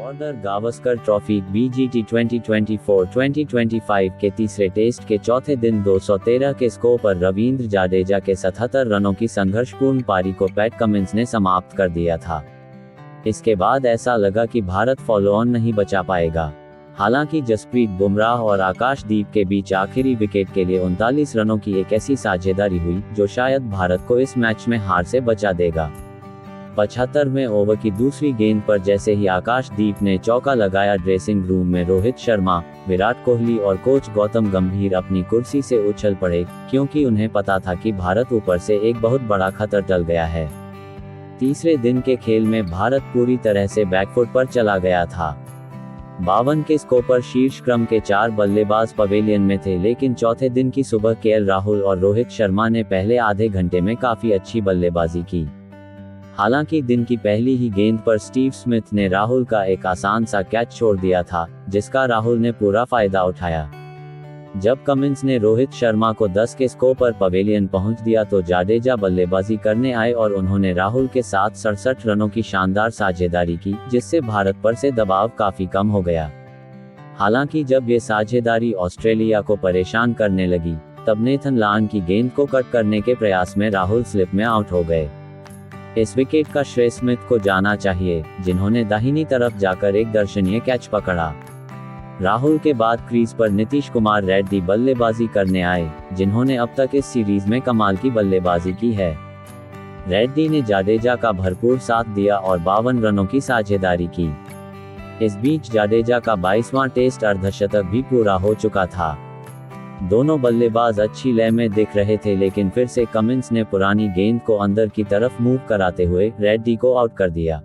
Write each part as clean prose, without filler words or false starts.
Border Gavaskar trophy BGT 2024-2025 के तीसरे test के चौथे दिन 213 के स्कोर पर रवींद्र जडेजा के 77 रनों की संघर्षपूर्ण पारी को पैट कमिंस ने समाप्त कर दिया था। इसके बाद ऐसा लगा कि भारत फॉलो ऑन नहीं बचा पाएगा। हालांकि जसप्रीत बुमराह और आकाशदीप के बीच आखिरी विकेट के लिए 39 रनों की एक ऐसी साझेदारी हुई जो शायद भारत को इस मैच में हार से बचा देगा। 75वें ओवर की दूसरी गेंद पर जैसे ही आकाशदीप ने चौका लगाया, ड्रेसिंग रूम में रोहित शर्मा, विराट कोहली और कोच गौतम गंभीर अपनी कुर्सी से उछल पड़े, क्योंकि उन्हें पता था कि भारत ऊपर से एक बहुत बड़ा खतरा टल गया है। तीसरे दिन के खेल में भारत पूरी तरह से बैकफुट पर चला गया था। 52 के स्कोर पर शीर्ष क्रम के 4 बल्लेबाज पवेलियन में थे, लेकिन चौथे दिन की सुबह केएल राहुल और रोहित शर्मा ने पहले आधे घंटे में काफी अच्छी बल्लेबाजी की। हालांकि दिन की पहली ही गेंद पर स्टीव स्मिथ ने राहुल का एक आसान सा कैच छोड़ दिया था, जिसका राहुल ने पूरा फायदा उठाया। जब कमिंस ने रोहित शर्मा को 10 के स्कोर पर पवेलियन पहुंच दिया तो जडेजा बल्लेबाजी करने आए और उन्होंने राहुल के साथ 67 रनों की शानदार साझेदारी की, जिससे भारत पर से दबाव काफी कम हो गया। हालांकि जब ये साझेदारी ऑस्ट्रेलिया को परेशान करने लगी, तब नेथन लान की गेंद को कट करने के प्रयास में राहुल स्लिप में आउट हो गए। इस विकेट का श्रेय स्मिथ को जाना चाहिए, जिन्होंने दाहिनी तरफ जाकर एक दर्शनीय कैच पकड़ा। राहुल के बाद क्रीज पर नीतीश कुमार रेड्डी बल्लेबाजी करने आए, जिन्होंने अब तक इस सीरीज में कमाल की बल्लेबाजी की है। रेड्डी ने जडेजा का भरपूर साथ दिया और 52 रनों की साझेदारी की। इस बीच जडेजा का 22वां टेस्ट अर्धशतक भी पूरा हो चुका था। दोनों बल्लेबाज अच्छी लय में दिख रहे थे, लेकिन फिर से कमिंस ने पुरानी गेंद को अंदर की तरफ मूव कराते हुए रेड्डी को आउट कर दिया।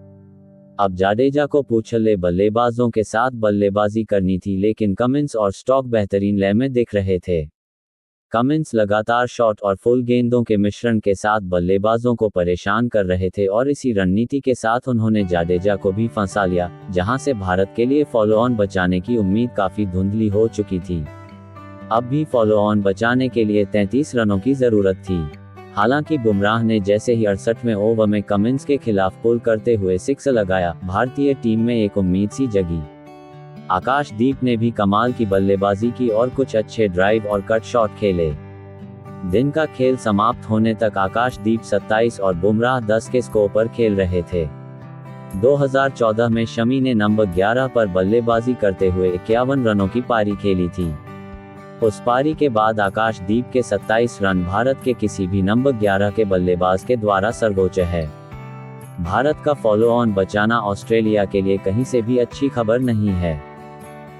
अब जडेजा को पूछले बल्लेबाजों के साथ बल्लेबाजी करनी थी, लेकिन कमिंस और स्टॉक बेहतरीन लय में दिख रहे थे। कमिंस लगातार शॉट और फुल गेंदों के मिश्रण के साथ बल्लेबाजों को परेशान कर रहे थे और इसी रणनीति के साथ उन्होंने जडेजा को भी फंसा लिया, जहां से भारत के लिए फॉलो ऑन बचाने की उम्मीद काफी धुंधली हो चुकी थी। अब भी फॉलो ऑन बचाने के लिए 33 रनों की जरूरत थी। हालांकि बुमराह ने जैसे ही 68वें ओवर में कमिंस के खिलाफ पुल करते हुए 6 लगाया, भारतीय टीम में एक उम्मीद सी जगी। आकाशदीप ने भी कमाल की बल्लेबाजी की और कुछ अच्छे ड्राइव और कट शॉट खेले। दिन का खेल समाप्त होने तक आकाशदीप 27 और बुमराह 10 के स्कोर पर खेल रहे थे। 2014 में शमी ने नंबर 11 पर बल्लेबाजी करते हुए 51 रनों की पारी खेली थी। उस पारी के बाद आकाशदीप के 27 रन भारत के किसी भी नंबर 11 के बल्लेबाज के द्वारा सर्वोच्च है। भारत का फॉलो ऑन बचाना ऑस्ट्रेलिया के लिए कहीं से भी अच्छी खबर नहीं है।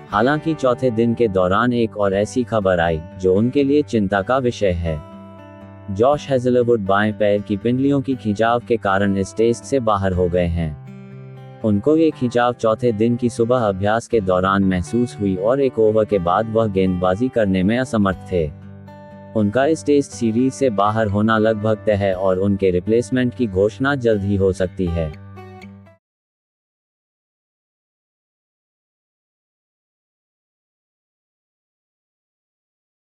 हालांकि चौथे दिन के दौरान एक और ऐसी खबर आई जो उनके लिए चिंता का विषय है। जॉश हेजलवुड बाएं पैर की पिंडलियों की खिंचाव के कारण इस टेस्ट से बाहर हो गए हैं। उनको ये खिंचाव चौथे दिन की सुबह अभ्यास के दौरान महसूस हुई और एक ओवर के बाद वह गेंदबाजी करने में असमर्थ थे। उनका इस टेस्ट सीरीज से बाहर होना लगभग तय है और उनके रिप्लेसमेंट की घोषणा जल्द ही हो सकती है।